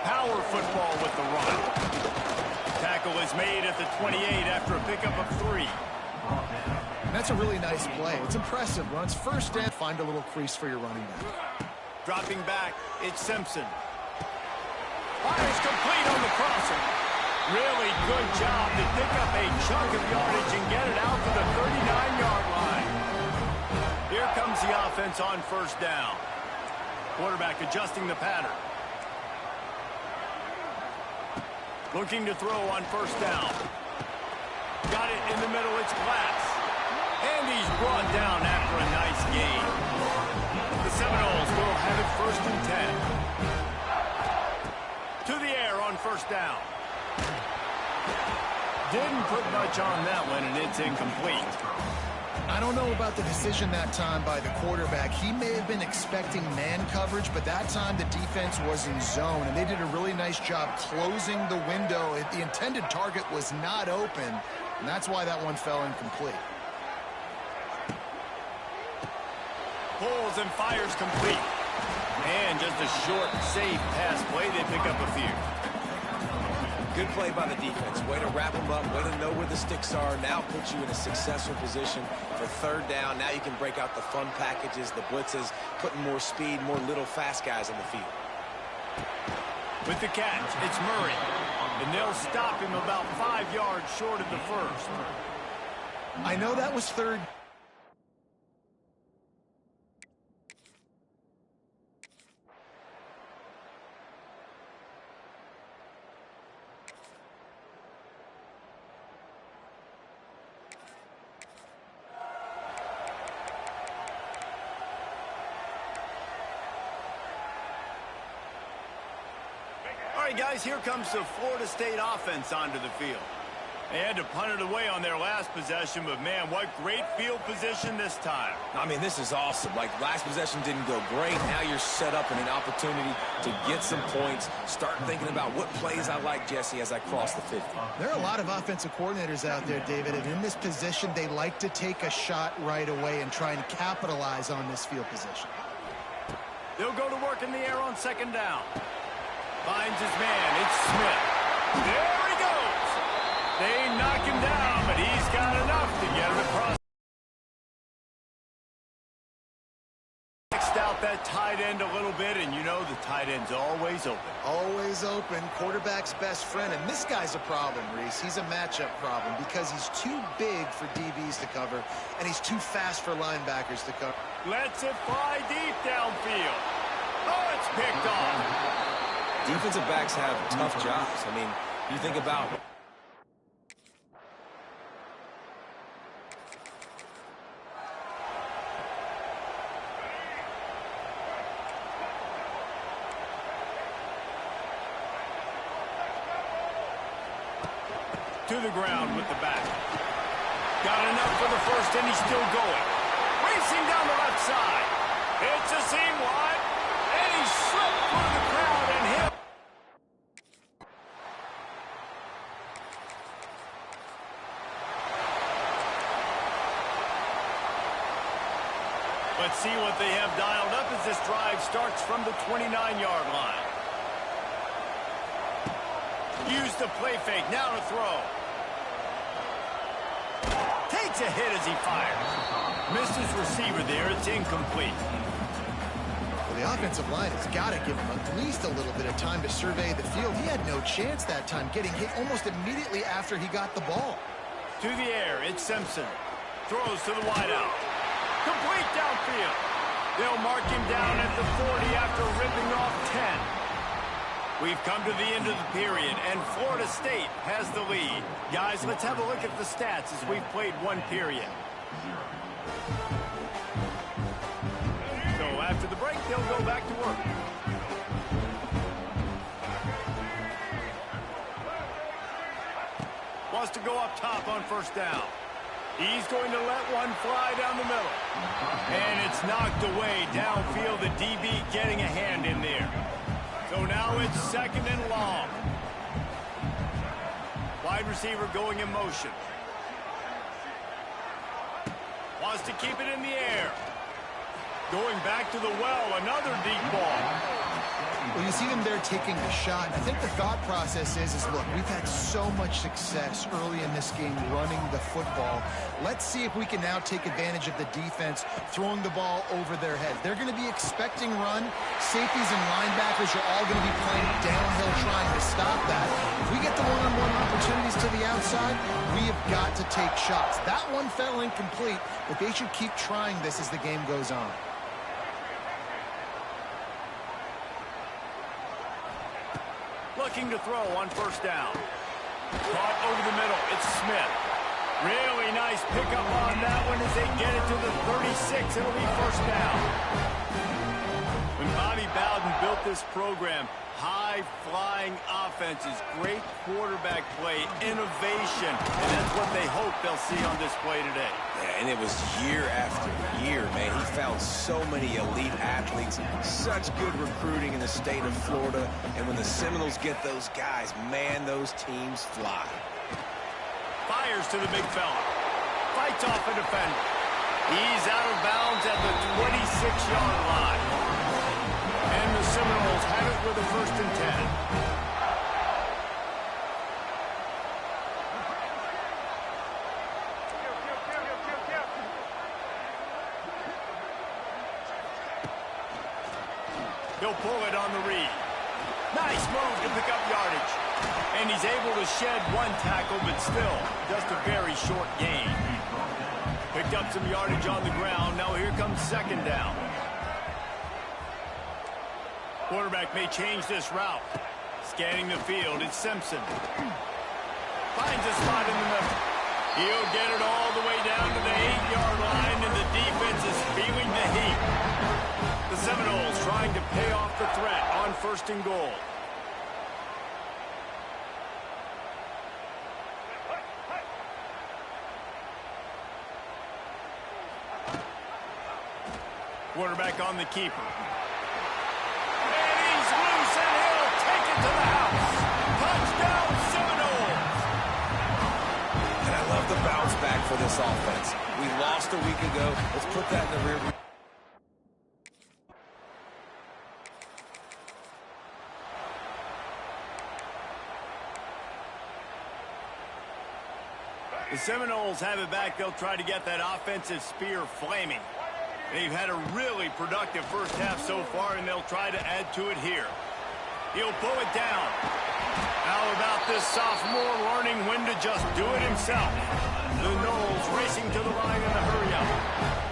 Power football with the run. Tackle is made at the 28 after a pickup of 3. That's a really nice play. It's impressive. Runs first down. Find a little crease for your running back. Dropping back, it's Simpson. Fires complete on the crosser. Really good job to pick up a chunk of yardage and get it out to the 39-yard line. Here comes the offense on first down. Quarterback adjusting the pattern. Looking to throw on first down. Got it in the middle, it's Glass. And he's brought down after a nice gain. The Seminoles will have it first and 10. To the air on first down. Didn't put much on that one, and it's incomplete. I don't know about the decision that time by the quarterback. He may have been expecting man coverage, but that time the defense was in zone, and they did a really nice job closing the window. The intended target was not open, and that's why that one fell incomplete. Pulls and fires complete. And just a short, safe pass play. They pick up a few. Good play by the defense. Way to wrap them up. Way to know where the sticks are. Now puts you in a successful position for third down. Now you can break out the fun packages, the blitzes, putting more speed, more little fast guys on the field. With the catch, it's Murray. And they'll stop him about 5 yards short of the first. I know that was third. All right, guys, here comes the Florida State offense onto the field. They had to punt it away on their last possession, but, man, what great field position this time. I mean, this is awesome. Like, last possession didn't go great. Now you're set up in an opportunity to get some points. Start thinking about what plays I like, Jesse, as I cross the 50. There are a lot of offensive coordinators out there, David, and in this position, they like to take a shot right away and try and capitalize on this field position. They'll go to work in the air on second down. Finds his man. It's Smith. There he goes. They knock him down, but he's got enough to get it across. Next out that tight end a little bit, and you know the tight end's always open. Always open. Quarterback's best friend. And this guy's a problem, Reese. He's a matchup problem because he's too big for DBs to cover, and he's too fast for linebackers to cover. Lets it fly deep downfield. Oh, it's picked off. Defensive backs have tough jobs. I mean, you think about... To the ground with the back. Got enough for the first, and he's still going. Racing down the left side. It's a seam wide, and he slipped through the crowd and hit. Let's see what they have dialed up as this drive starts from the 29-yard line. Use the play fake, now to throw. Takes a hit as he fires. Missed his receiver there, it's incomplete. Well, the offensive line has got to give him at least a little bit of time to survey the field. He had no chance that time, getting hit almost immediately after he got the ball. To the air, it's Simpson. Throws to the wideout. Complete downfield. They'll mark him down at the 40 after ripping off 10. We've come to the end of the period, and Florida State has the lead. Guys, let's have a look at the stats as we've played one period. So after the break, they'll go back to work. Wants to go up top on first down. He's going to let one fly down the middle. And it's knocked away downfield, the DB getting a hand in there. So now it's second and long. Wide receiver going in motion. Wants to keep it in the air. Going back to the well, another deep ball. Well, you see them there taking the shot. I think the thought process is look, we've had so much success early in this game running the football. Let's see if we can now take advantage of the defense throwing the ball over their head. They're going to be expecting run. Safeties and linebackers are all going to be playing downhill trying to stop that. If we get the one-on-one opportunities to the outside, we have got to take shots. That one fell incomplete, but they should keep trying this as the game goes on. Looking to throw on first down. Caught over the middle. It's Smith. Really nice pickup on that one as they get it to the 36. It'll be first down. When Bobby Bowden built this program, high-flying offenses, great quarterback play, innovation, and that's what they hope they'll see on display today. Yeah, and it was year after year, man. He found so many elite athletes, such good recruiting in the state of Florida, and when the Seminoles get those guys, man, those teams fly. Fires to the big fella. Fights off a defender. He's out of bounds at the 26-yard line. And the Seminoles have it with a 1st and 10. He'll pull it on the read. Nice move to pick up yardage. And he's able to shed one tackle, but still just a very short gain. Picked up some yardage on the ground. Now here comes 2nd down. Quarterback may change this route. Scanning the field, it's Simpson. Finds a spot in the middle. He'll get it all the way down to the 8-yard line, and the defense is feeling the heat. The Seminoles trying to pay off the threat on 1st and goal. Quarterback on the keeper. And he's loose, and he'll take it to the house. Touchdown, Seminoles! And I love the bounce back for this offense. We lost a week ago. Let's put that in the rear view. The Seminoles have it back. They'll try to get that offensive spear flaming. They've had a really productive first half so far, and they'll try to add to it here. He'll pull it down. How about this sophomore learning when to just do it himself? The Noles racing to the line in a hurry-up.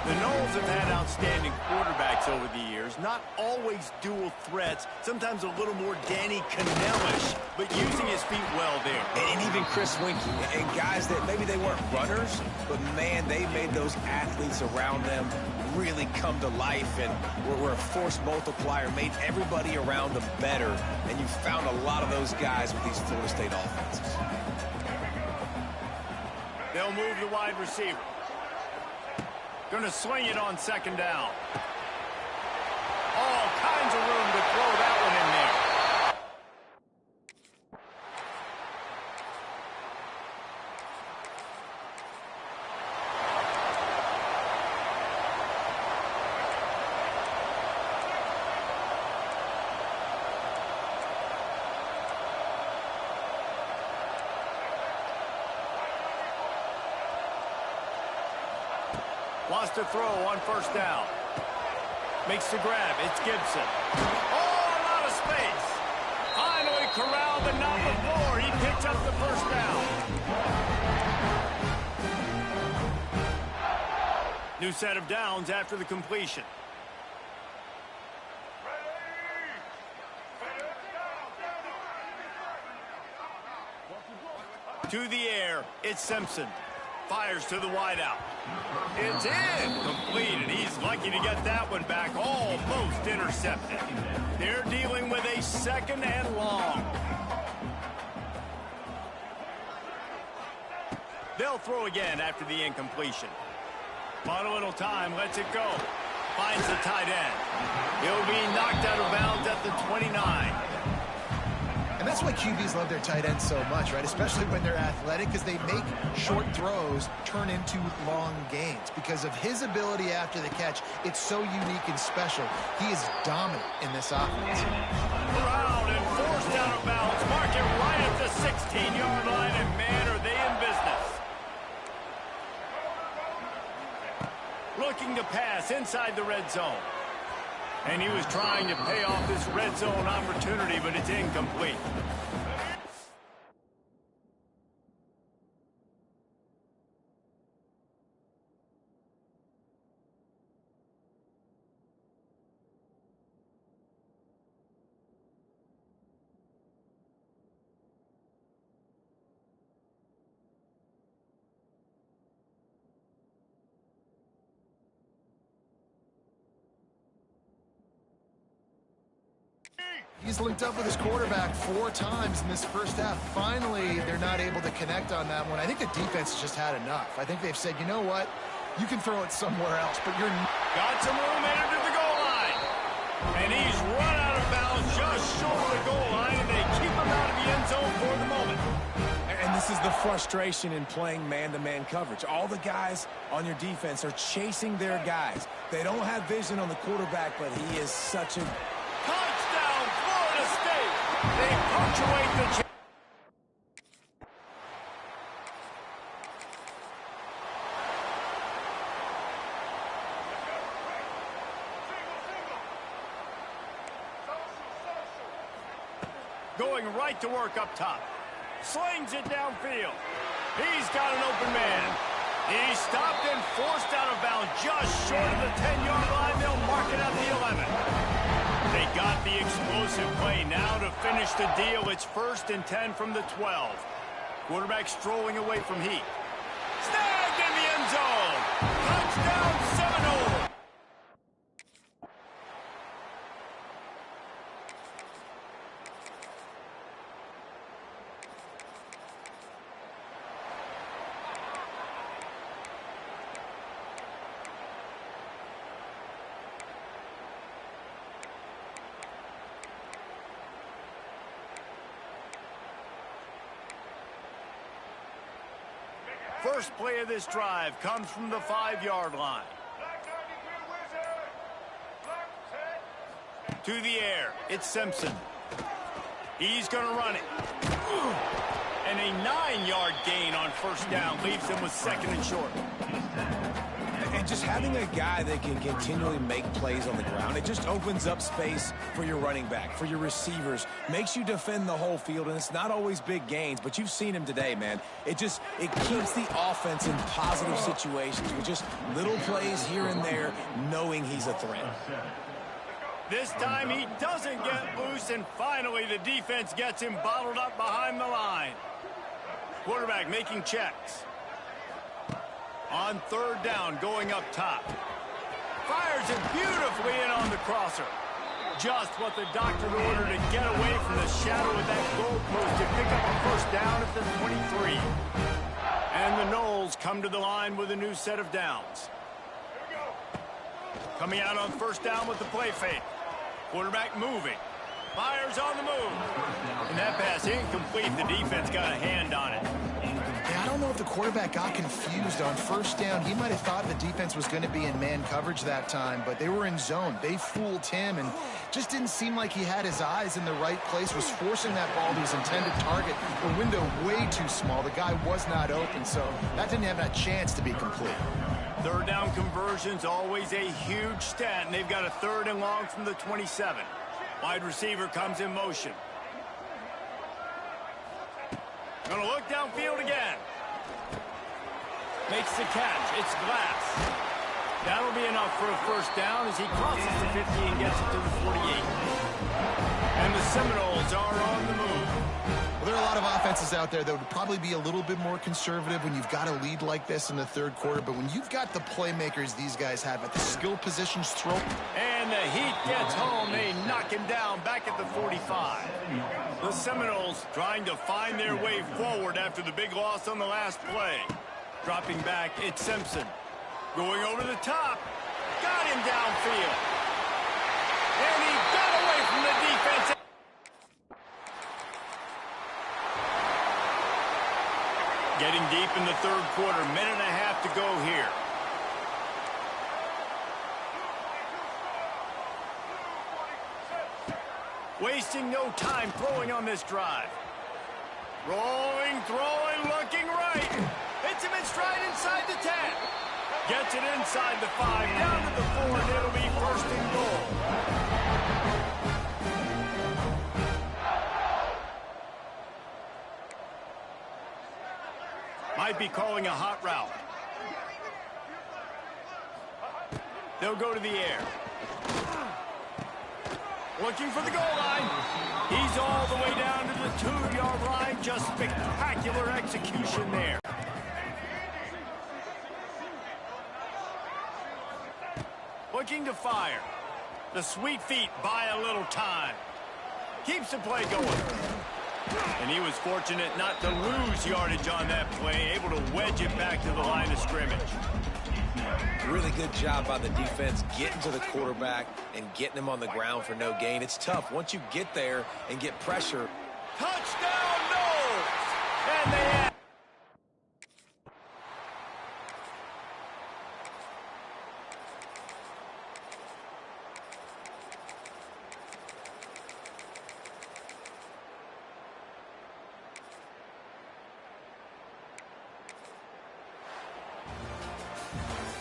The Noles have had outstanding quarterbacks over the years, not always dual threats, sometimes a little more Danny Cannell-ish, but using his feet well there. And even Chris Winkie, and guys that maybe they weren't runners, but man, they made those athletes around them really come to life, and were a force multiplier, made everybody around them better, and you found a lot of those guys with these Florida State offenses. They'll move the wide receiver. Going to swing it on 2nd down. All kinds of room to throw that one in there. Wants to throw on 1st down. Makes the grab. It's Gibson. Oh, a lot of space. Finally corralled, but not before. He picks up the 1st down. New set of downs after the completion. To the air, it's Simpson. Fires to the wideout. It's in. Completed. He's lucky to get that one back. Almost intercepted. They're dealing with a 2nd and long. They'll throw again after the incompletion. Bought a little time. Lets it go. Finds the tight end. He'll be knocked out of bounds at the 29. And that's why QBs love their tight ends so much, right? Especially when they're athletic, because they make short throws turn into long gains. Because of his ability after the catch, it's so unique and special. He is dominant in this offense. around and forced out of bounds. Mark it right at the 16-yard line, and man, are they in business. Looking to pass inside the red zone. And he was trying to pay off this red zone opportunity, but it's incomplete. He's linked up with his quarterback 4 times in this first half. Finally, they're not able to connect on that one. I think the defense has just had enough. I think they've said, you know what? You can throw it somewhere else, but you're... Got some room into the goal line. And he's run out of bounds just short of the goal line, and they keep him out of the end zone for the moment. And this is the frustration in playing man-to-man coverage. All the guys on your defense are chasing their guys. They don't have vision on the quarterback, but he is such a... Touchdown, Florida State. They punctuate the... Going right to work up top. Slings it downfield. He's got an open man. He stopped and forced out of bounds just short of the 10-yard line. They'll mark it at the 11. They got the explosive play now to finish the deal. It's 1st and 10 from the 12. Quarterback strolling away from heat. Snagged in the end zone. Touchdown Seminole. First play of this drive comes from the 5-yard line. To the air, it's Simpson. He's going to run it. And a 9-yard gain on 1st down leaves him with 2nd and short. And just having a guy that can continually make plays on the ground, it just opens up space for your running back, for your receivers, makes you defend the whole field, and it's not always big gains, but you've seen him today, man. It keeps the offense in positive situations with just little plays here and there, knowing he's a threat. This time he doesn't get loose, and finally the defense gets him bottled up behind the line. Quarterback making checks. On 3rd down, going up top. Fires it beautifully in on the crosser. Just what the doctor ordered to get away from the shadow of that goalpost to pick up a 1st down at the 23. And the Noles come to the line with a new set of downs. Coming out on 1st down with the play fake. Quarterback moving. Fires on the move. And that pass incomplete. The defense got a hand on it. I don't know if the quarterback got confused on 1st down. He might have thought the defense was going to be in man coverage that time, but they were in zone. They fooled him and just didn't seem like he had his eyes in the right place, was forcing that ball to his intended target. The window way too small. The guy was not open, so that didn't have a chance to be complete. 3rd down conversion's always a huge stat, and they've got a 3rd and long from the 27. Wide receiver comes in motion. Gonna look downfield again. Makes the catch. It's Glass. That'll be enough for a 1st down as he crosses the 50 and gets it to the 48. And the Seminoles are on the move. Well, there are a lot of offenses out there that would probably be a little bit more conservative when you've got a lead like this in the 3rd quarter, but when you've got the playmakers these guys have at the skill positions throw. And the Heat gets home. They knock him down back at the 45. The Seminoles trying to find their way forward after the big loss on the last play. Dropping back, it's Simpson. Going over the top. Got him downfield. And he got away from the defense. Getting deep in the 3rd quarter. Minute and a half to go here. Wasting no time throwing on this drive. Rolling, throwing, looking right. Hits him in stride inside the 10. Gets it inside the 5, down to the 4, and it'll be first and goal. Might be calling a hot route. They'll go to the air. Looking for the goal line. He's all the way down to the 2-yard line. Just spectacular execution there. Looking to fire. The sweet feet buy a little time. Keeps the play going. And he was fortunate not to lose yardage on that play, able to wedge it back to the line of scrimmage. Really good job by the defense getting to the quarterback and getting him on the ground for no gain. It's tough. Once you get there and get pressure. Touchdown, Knowles! And they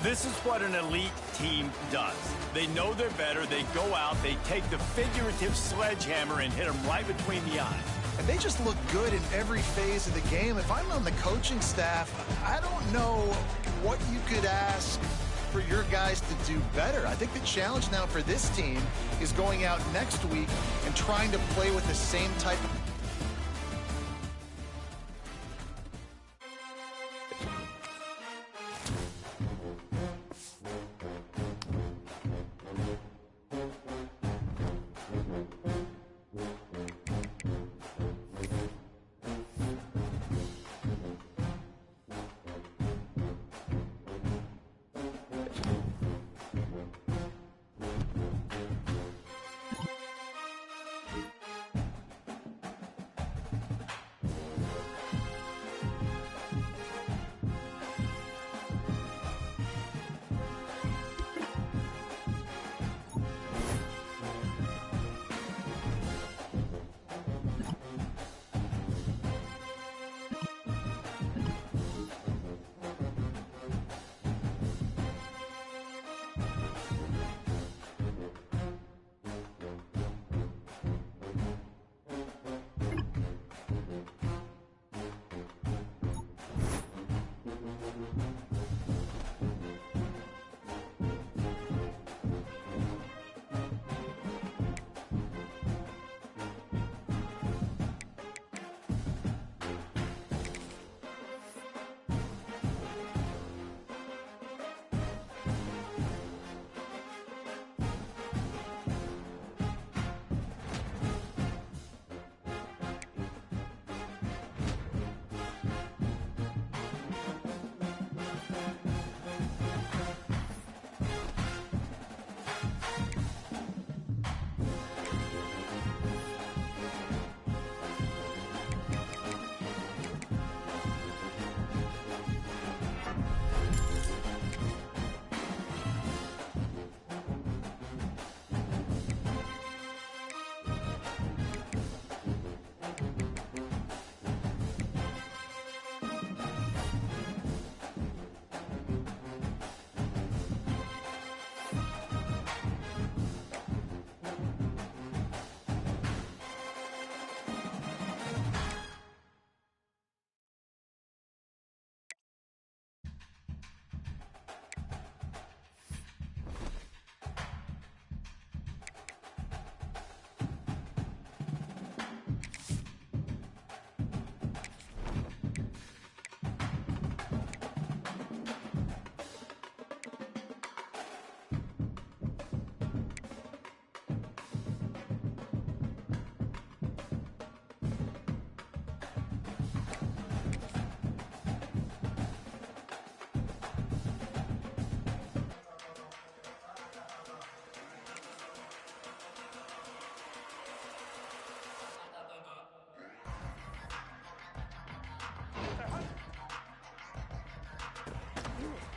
This is what an elite team does. They know they're better. They go out. They take the figurative sledgehammer and hit them right between the eyes. And they just look good in every phase of the game. If I'm on the coaching staff, I don't know what you could ask for your guys to do better. I think the challenge now for this team is going out next week and trying to play with the same type of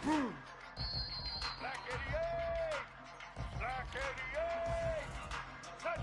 Black 88! Black 88! Set!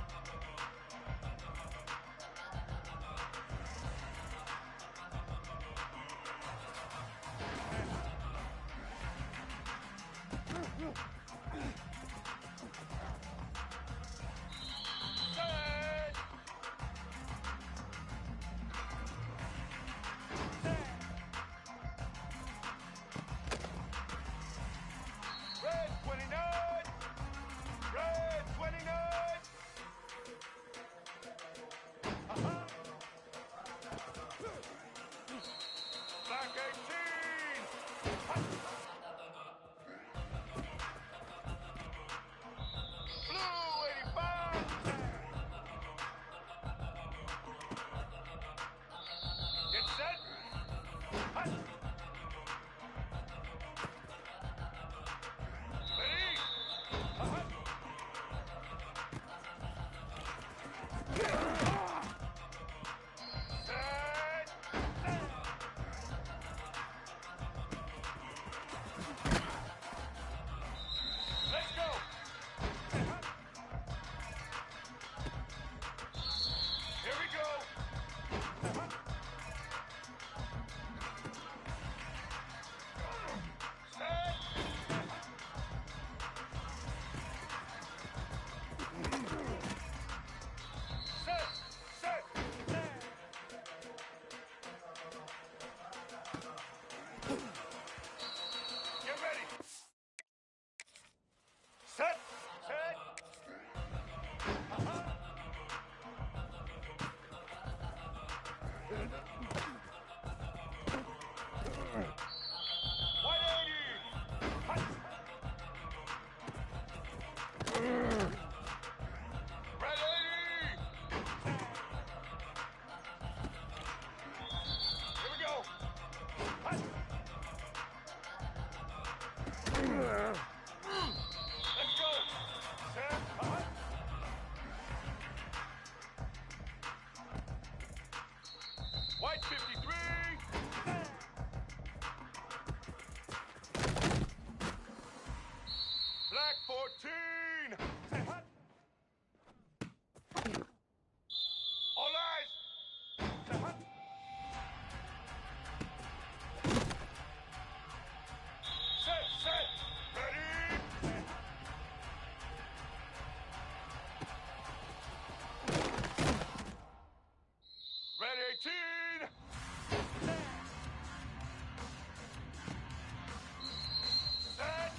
18! Set!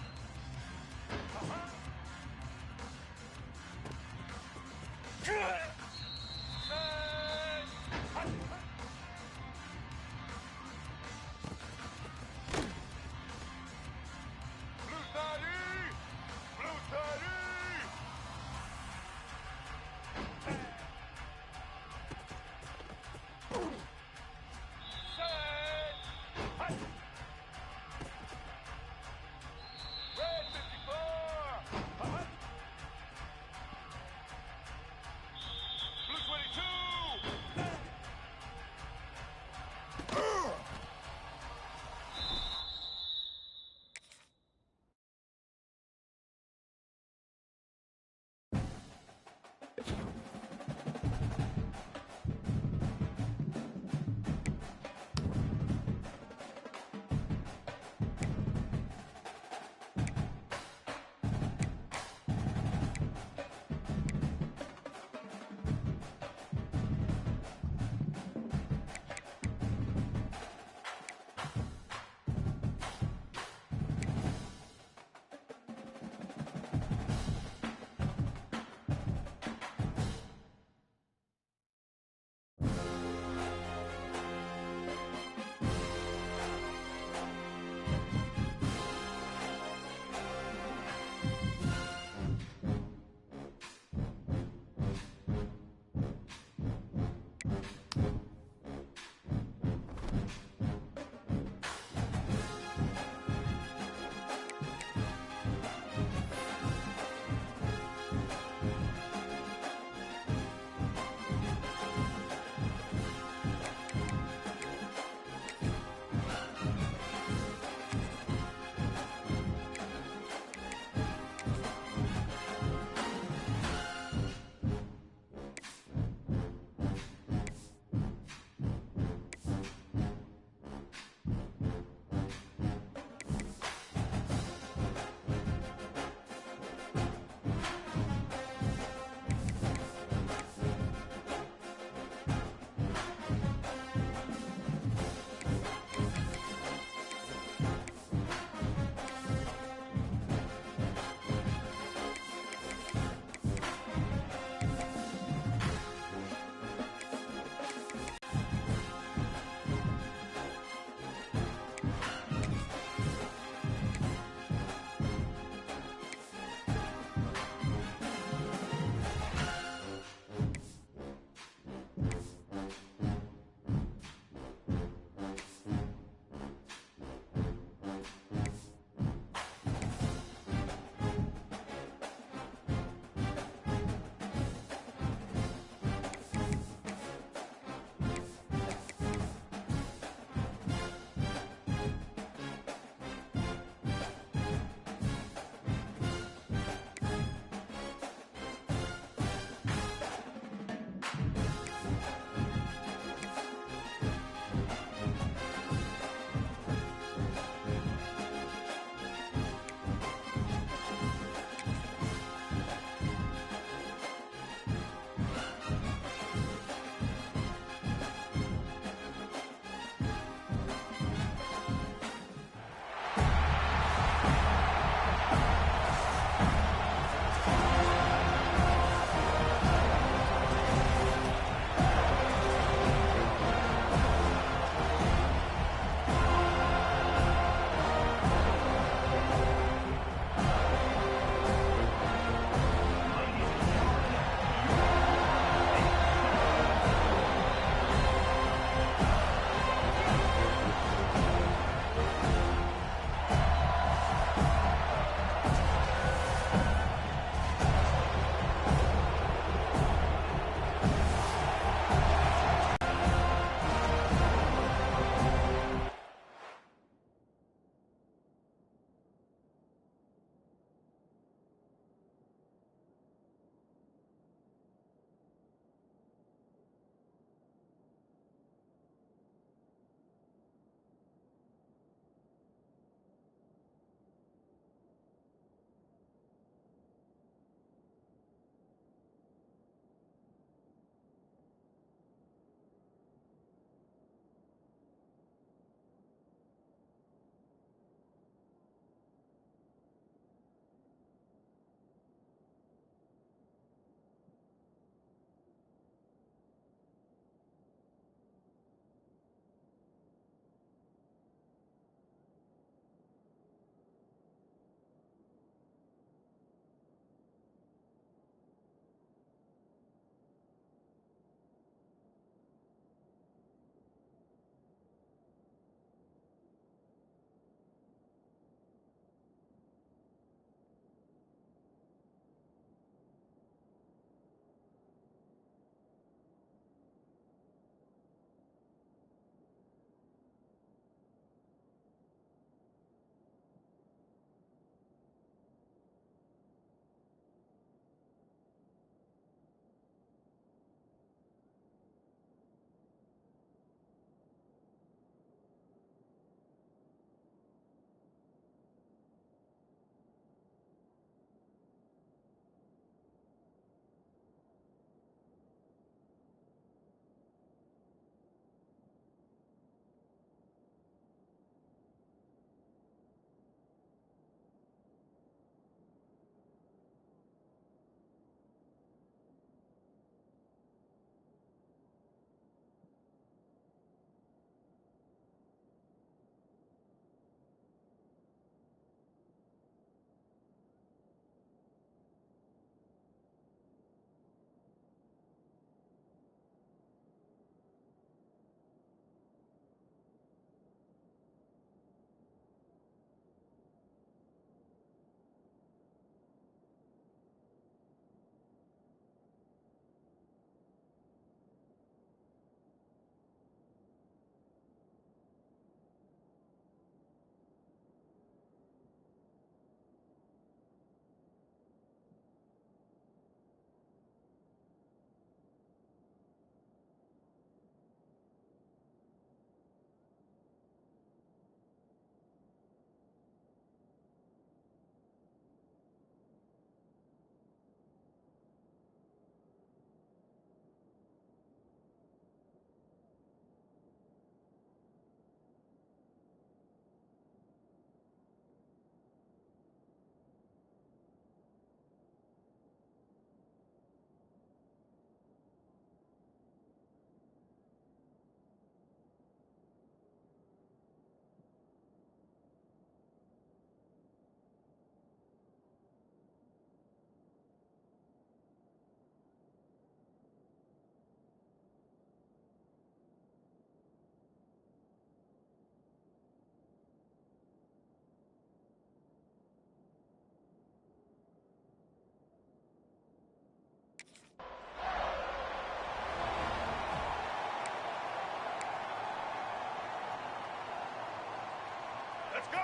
Blue side E! Blue side E!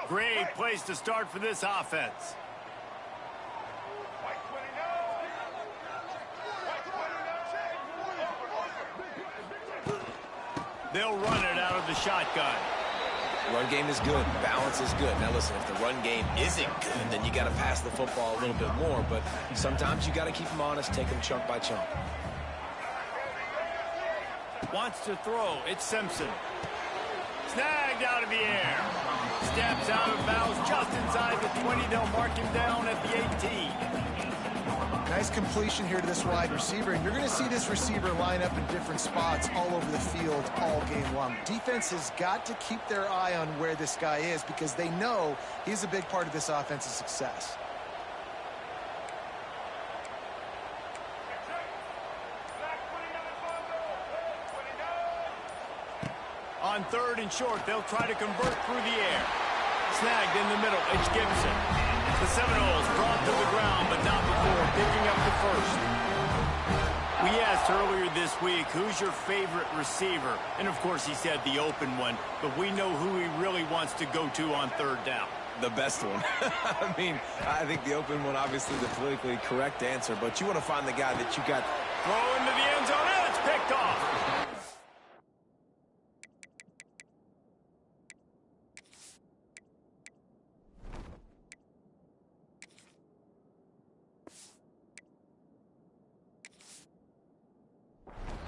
Great place to start for this offense. White 29. They'll run it out of the shotgun. Run game is good. Balance is good. Now, listen, if the run game isn't good, then you got to pass the football a little bit more. But sometimes you got to keep them honest, take them chunk by chunk. Wants to throw. It's Simpson. Snagged out of the air. Steps out of bounds just inside the 20. They'll mark him down at the 18. Nice completion here to this wide receiver, and you're going to see this receiver line up in different spots all over the field all game long. Defense has got to keep their eye on where this guy is because they know he's a big part of this offense's success. On 3rd and short, they'll try to convert through the air. Snagged in the middle, it's Gibson. The Seminoles brought to the ground, but not before picking up the first. We asked earlier this week, who's your favorite receiver? And, of course, he said the open one, but we know who he really wants to go to on 3rd down. The best one. I mean, I think the open one, obviously the politically correct answer, but you want to find the guy that you got. Throw into the end zone, and it's picked off.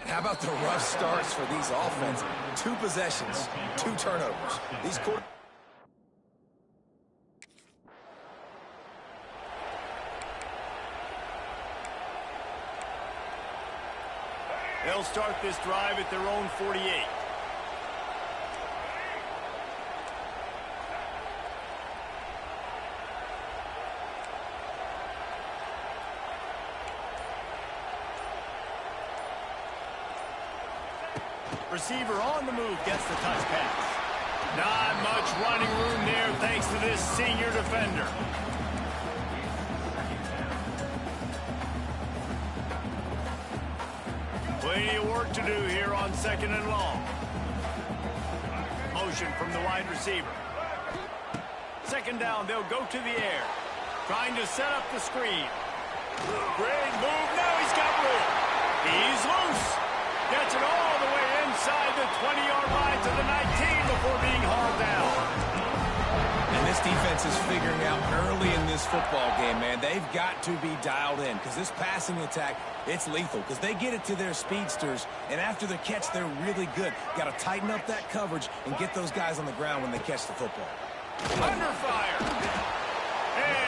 How about the rough starts for these offenses? 2 possessions, 2 turnovers. These quarter. They'll start this drive at their own 48. Receiver on the move gets the touch pass. Not much running room there thanks to this senior defender. Plenty of work to do here on 2nd and long. Motion from the wide receiver. 2nd down, they'll go to the air. Trying to set up the screen. Great move. Now he's got room. He's loose. Gets it all the way inside the 20-yard line to the 19 before being hauled down. And this defense is figuring out early in this football game, man. They've got to be dialed in because this passing attack, it's lethal because they get it to their speedsters, and after the catch, they're really good. Got to tighten up that coverage and get those guys on the ground when they catch the football. Under fire.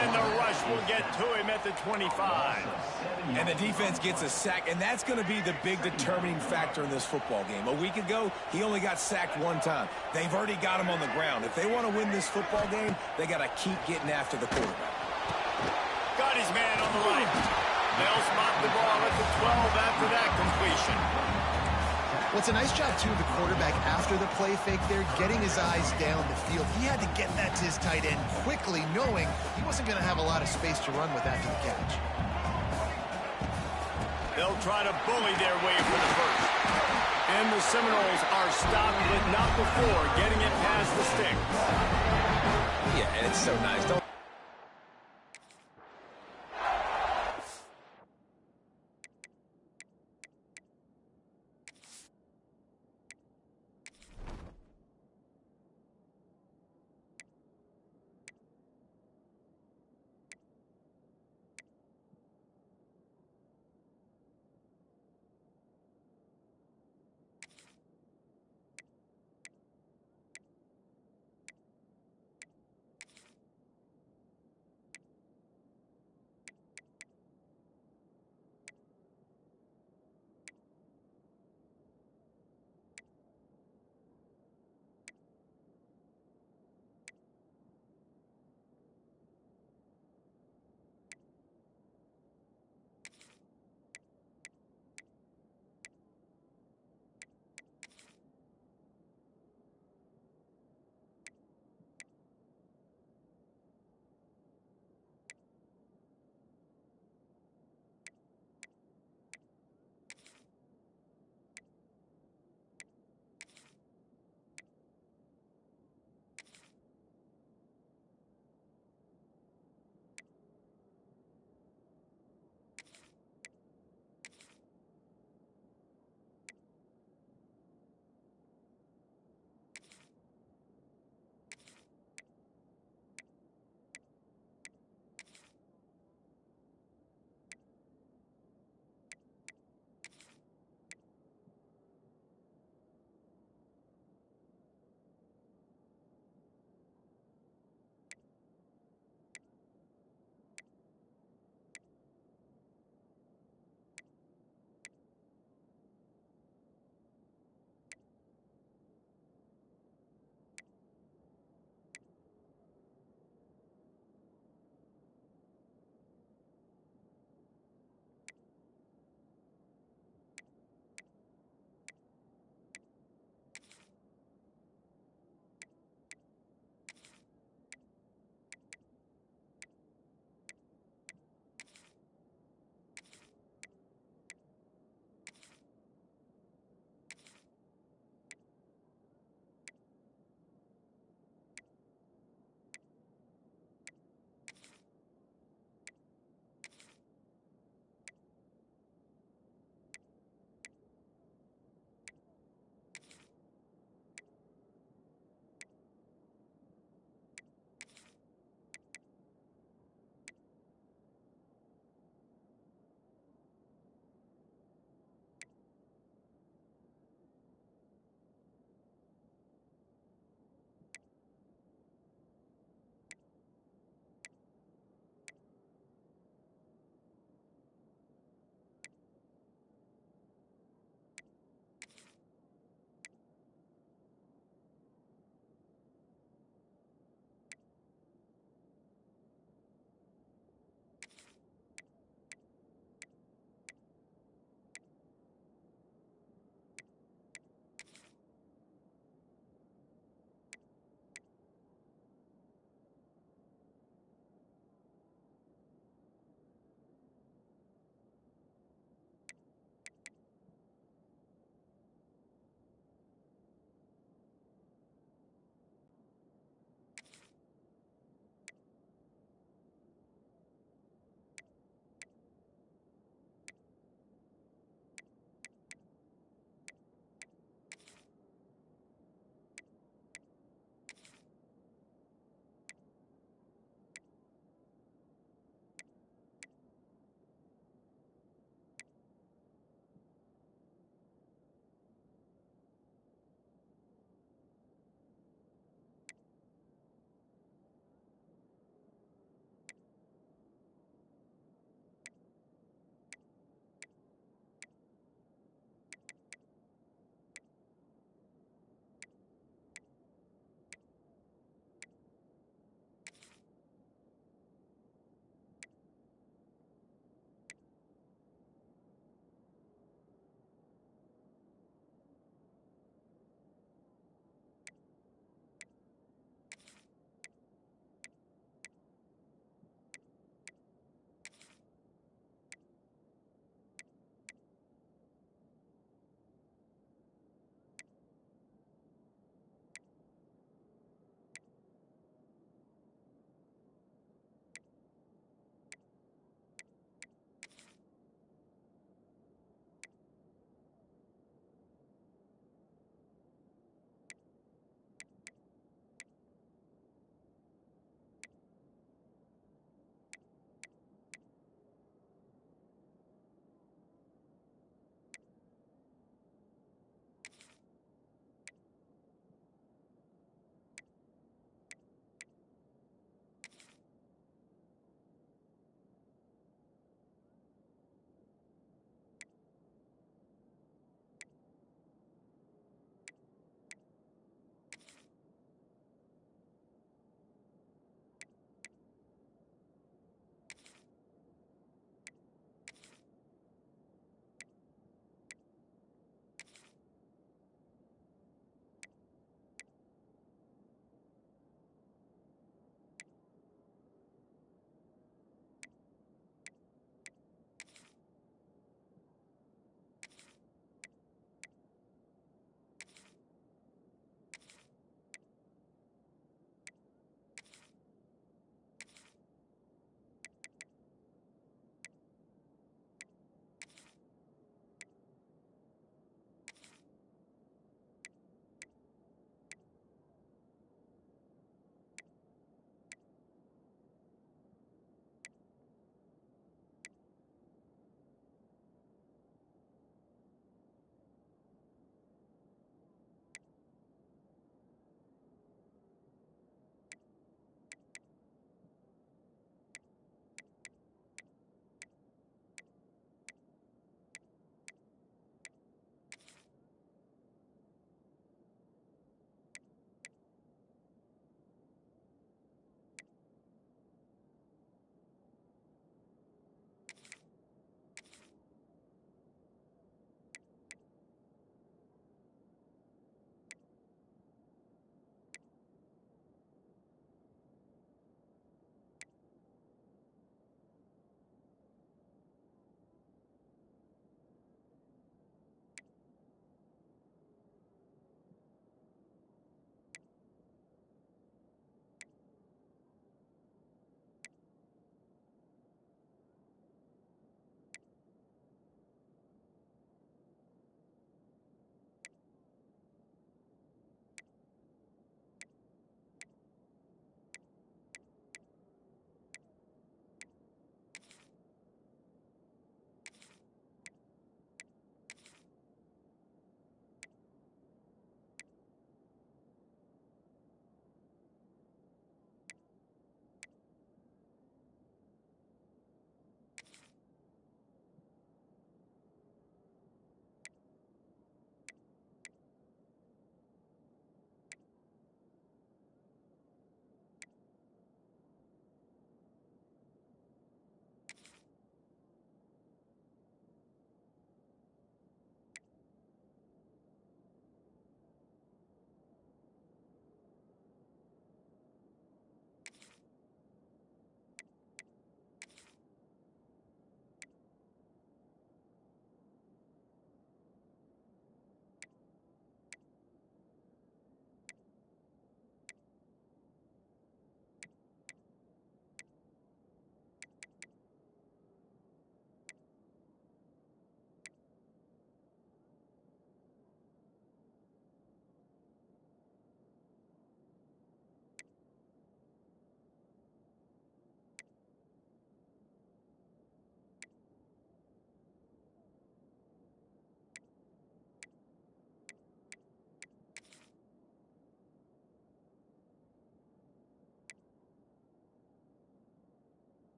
And the rush will get to him at the 25. And the defense gets a sack, and that's going to be the big determining factor in this football game. A week ago, he only got sacked 1 time. They've already got him on the ground. If they want to win this football game, they got to keep getting after the quarterback. Got his man on the right. They'll spot the ball at the 12 after that completion. Well, it's a nice job, too, of the quarterback after the play fake there, getting his eyes down the field. He had to get that to his tight end quickly, knowing he wasn't going to have a lot of space to run with after the catch. They'll try to bully their way for the first. And the Seminoles are stopped, but not before getting it past the sticks. Yeah, and it's so nice. Don't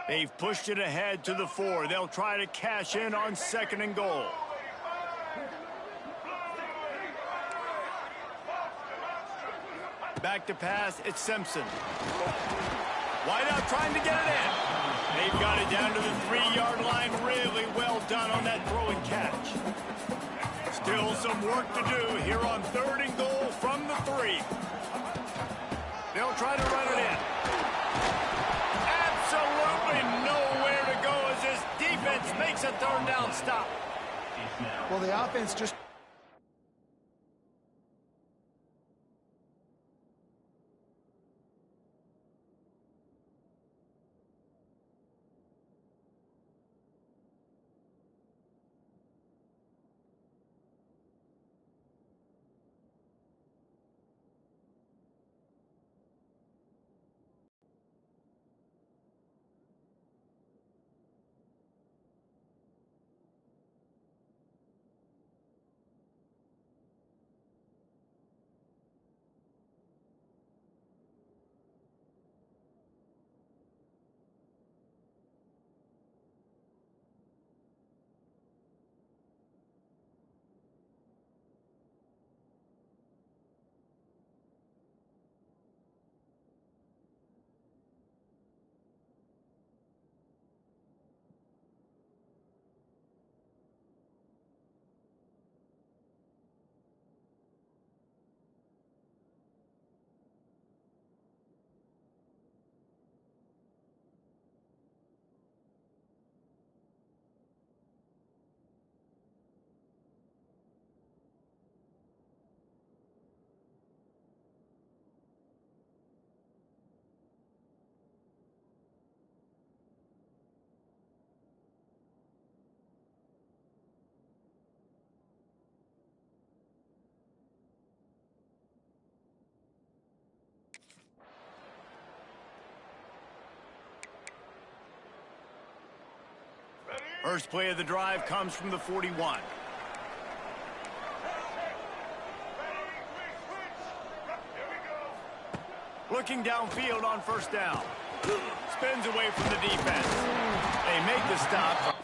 They've pushed it ahead to the 4. They'll try to cash in on 2nd and goal. Back to pass, it's Simpson. Wide out trying to get it in. They've got it down to the 3-yard line. Really well done on that throw and catch. Still some work to do here on 3rd and goal from the 3. They'll try to run it in. Absolutely nowhere to go as this defense makes a 3rd down stop. Well, the offense just... First play of the drive comes from the 41. Looking downfield on 1st down. Spins away from the defense. They make the stop.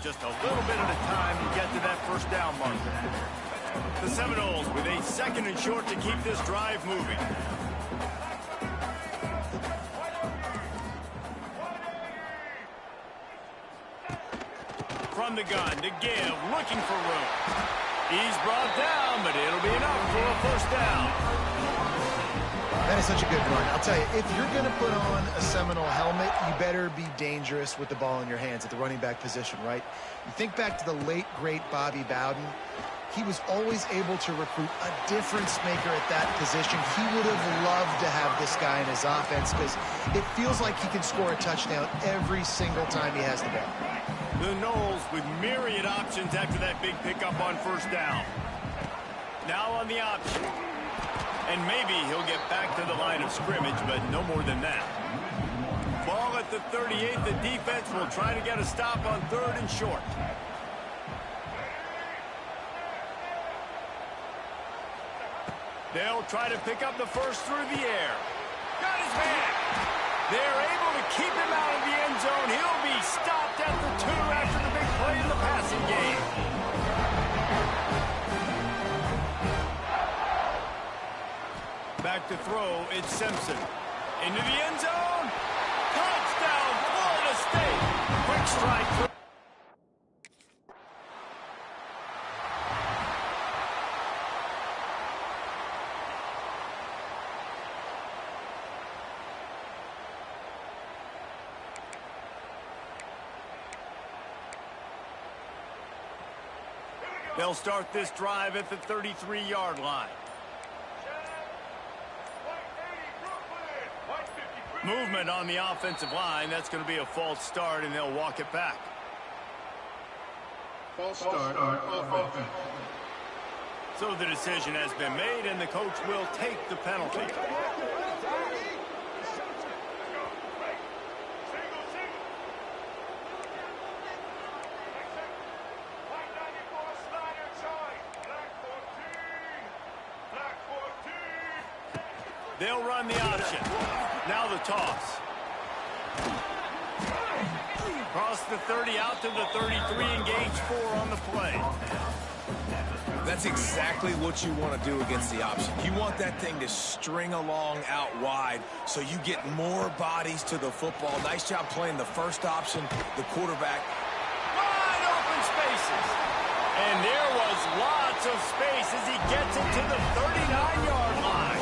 just a little bit at a time to get to that first down marker. The Seminoles with a 2nd and short to keep this drive moving. From the gun to give, looking for room. He's brought down, but it'll be enough for a first down. That is such a good run. I'll tell you, if you're going to put on a Seminole helmet, you better be dangerous with the ball in your hands at the running back position, right? You think back to the late, great Bobby Bowden. He was always able to recruit a difference maker at that position. He would have loved to have this guy in his offense because it feels like he can score a touchdown every single time he has the ball. The Noles with myriad options after that big pickup on first down. Now on the option. And maybe he'll get back to the line of scrimmage, but no more than that. Ball at the 38. The defense will try to get a stop on 3rd and short. They'll try to pick up the first through the air. Got his man. They're able to keep him out of the end zone. He'll be stopped at the 2 after the big play in the passing game. Back to throw, it's Simpson. Into the end zone. Touchdown, Florida State. Quick strike through. They'll start this drive at the 33-yard line. Movement on the offensive line. That's going to be a false start, and they'll walk it back. False start offense. So the decision has been made, and the coach will take the penalty. They'll run the option. Now the toss. Across the 30, out to the 33, engage 4 on the play. That's exactly what you want to do against the option. You want that thing to string along out wide so you get more bodies to the football. Nice job playing the first option, the quarterback. Wide open spaces. And there was lots of space as he gets it to the 39-yard line.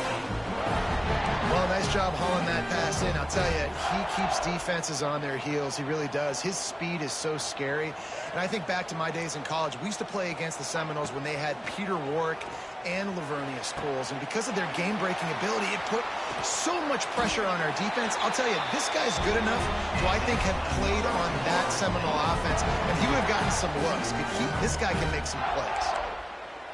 Well, nice job hauling that pass in. I'll tell you, he keeps defenses on their heels. He really does. His speed is so scary. And I think back to my days in college. We used to play against the Seminoles when they had Peter Warrick and Lavernius Coles. And because of their game-breaking ability, it put so much pressure on our defense. I'll tell you, this guy's good enough to, I think, have played on that Seminole offense. And he would have gotten some looks. This guy can make some plays.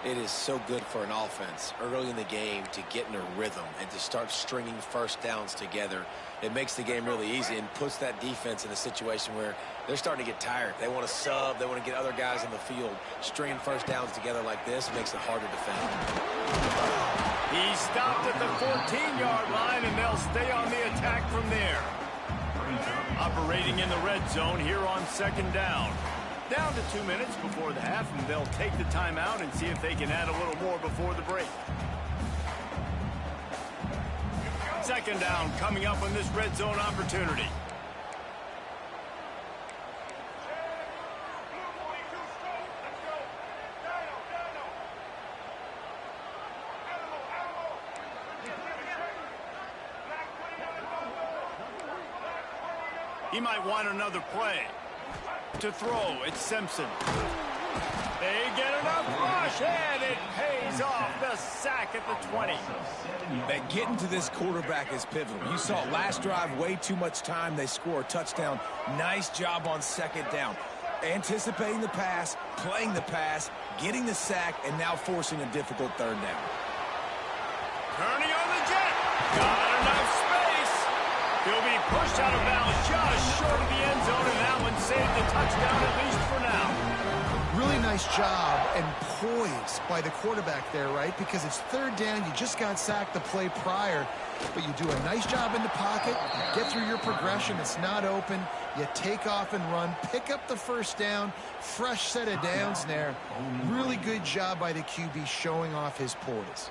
It is so good for an offense early in the game to get in a rhythm and to start stringing first downs together. It makes the game really easy and puts that defense in a situation where they're starting to get tired. They want to sub. They want to get other guys in the field. Stringing first downs together like this makes it hard to defend. He stopped at the 14-yard line, and they'll stay on the attack from there. Operating in the red zone here on 2nd down. Down to 2 minutes before the half, and they'll take the timeout and see if they can add a little more before the break. 2nd down coming up on this red zone opportunity. He might want another play. To throw, it's Simpson. They get enough rush, and it pays off. The sack at the 20. That getting to this quarterback is pivotal. You saw last drive, way too much time. They score a touchdown. Nice job on 2nd down. Anticipating the pass, playing the pass, getting the sack, and now forcing a difficult 3rd down. Turning on the jet. Got enough space. He'll be pushed out of bounds just short of the end zone, and that one saved the touchdown, at least for now. Really nice nice job and poise by the quarterback there, right? Because it's third down. You just got sacked the play prior, but you do a nice job in the pocket, get through your progression. It's not open. You take off and run, pick up the first down, fresh set of downs there. Really good job by the QB showing off his poise.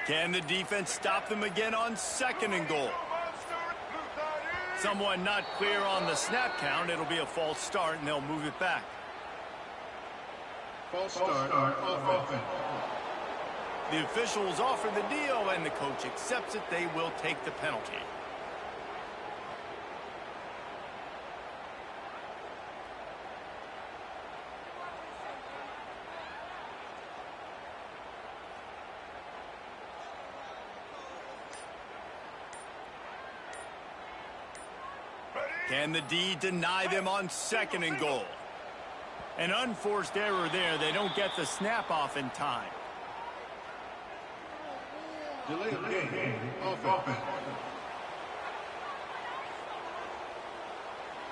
Can the defense stop them again on 2nd and goal? Someone not clear on the snap count. It'll be a false start, and they'll move it back. False start on offense. The officials offer the deal, and the coach accepts it. They will take the penalty. Can the D deny them on 2nd and goal? An unforced error there. They don't get the snap off in time. Delay of game. Offense.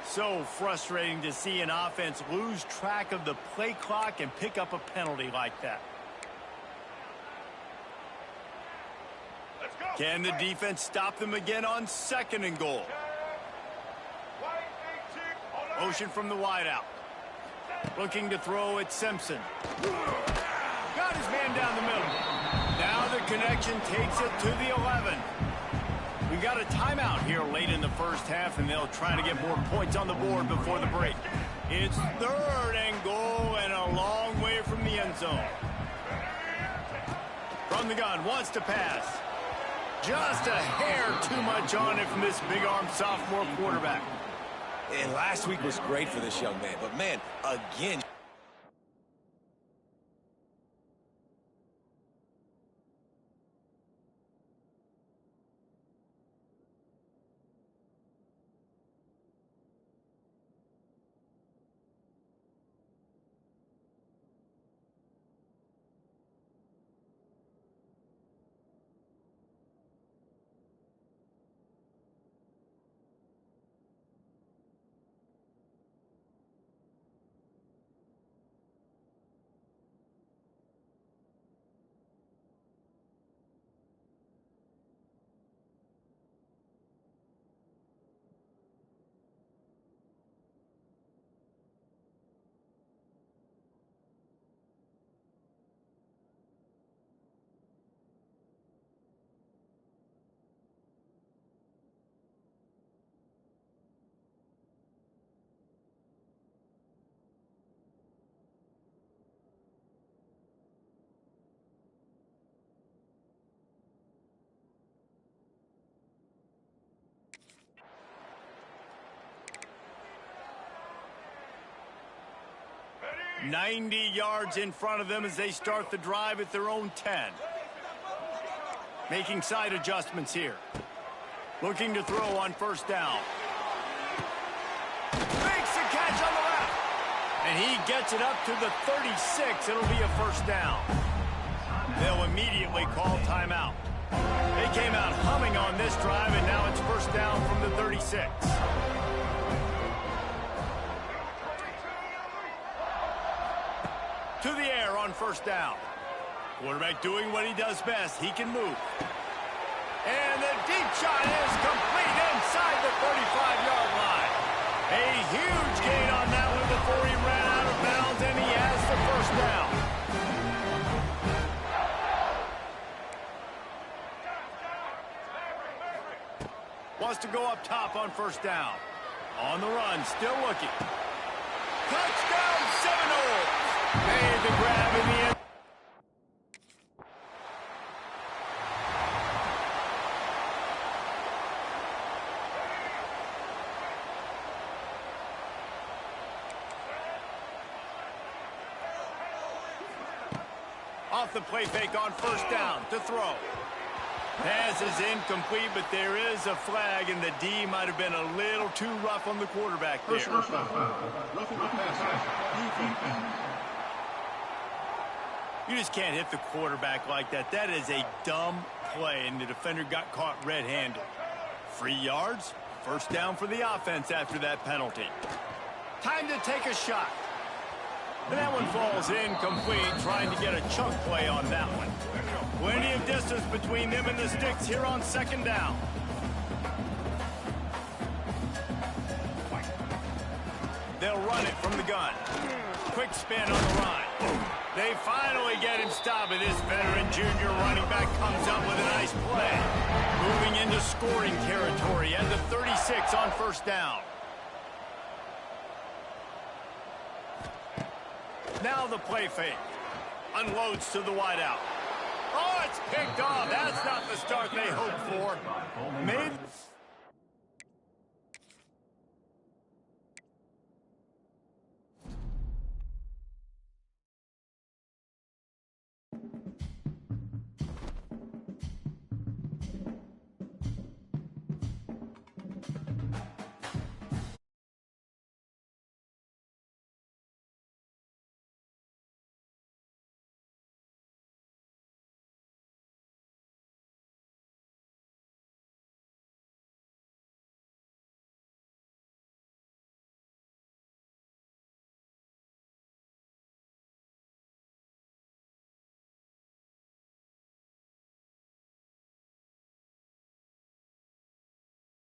So frustrating to see an offense lose track of the play clock and pick up a penalty like that. Can the defense stop them again on 2nd and goal? Motion from the wideout. Looking to throw at Simpson. Got his man down the middle. Now the connection takes it to the 11. We got a timeout here late in the first half, and they'll try to get more points on the board before the break. It's 3rd and goal and a long way from the end zone. From the gun, wants to pass. Just a hair too much on it from this big-arm sophomore quarterback. And last week was great for this young man, but man, again. – 90 yards in front of them as they start the drive at their own 10. Making side adjustments here. Looking to throw on 1st down. Makes the catch on the left. And he gets it up to the 36. It'll be a 1st down. They'll immediately call timeout. They came out humming on this drive, and now it's 1st down from the 36. To the air on 1st down. Quarterback doing what he does best. He can move. And the deep shot is complete inside the 35-yard line. A huge gain on that one before he ran out of bounds, and he has the 1st down. Wants to go up top on 1st down. On the run, still looking. Touchdown, Seminoles! Made the grab in the end. Off the play fake on 1st down to throw. Pass is incomplete, but there is a flag, and the D might have been a little too rough on the quarterback there. Personal foul. Roughing the passer. Defense. You just can't hit the quarterback like that. That is a dumb play, and the defender got caught red-handed. 3 yards, first down for the offense after that penalty. Time to take a shot. And that one falls incomplete, trying to get a chunk play on that one. Plenty of distance between them and the sticks here on second down. They'll run it from the gun. Quick spin on the run. They finally get him stopped, and this veteran junior running back comes up with a nice play. Moving into scoring territory at the 36 on first down. Now the play fake. Unloads to the wideout.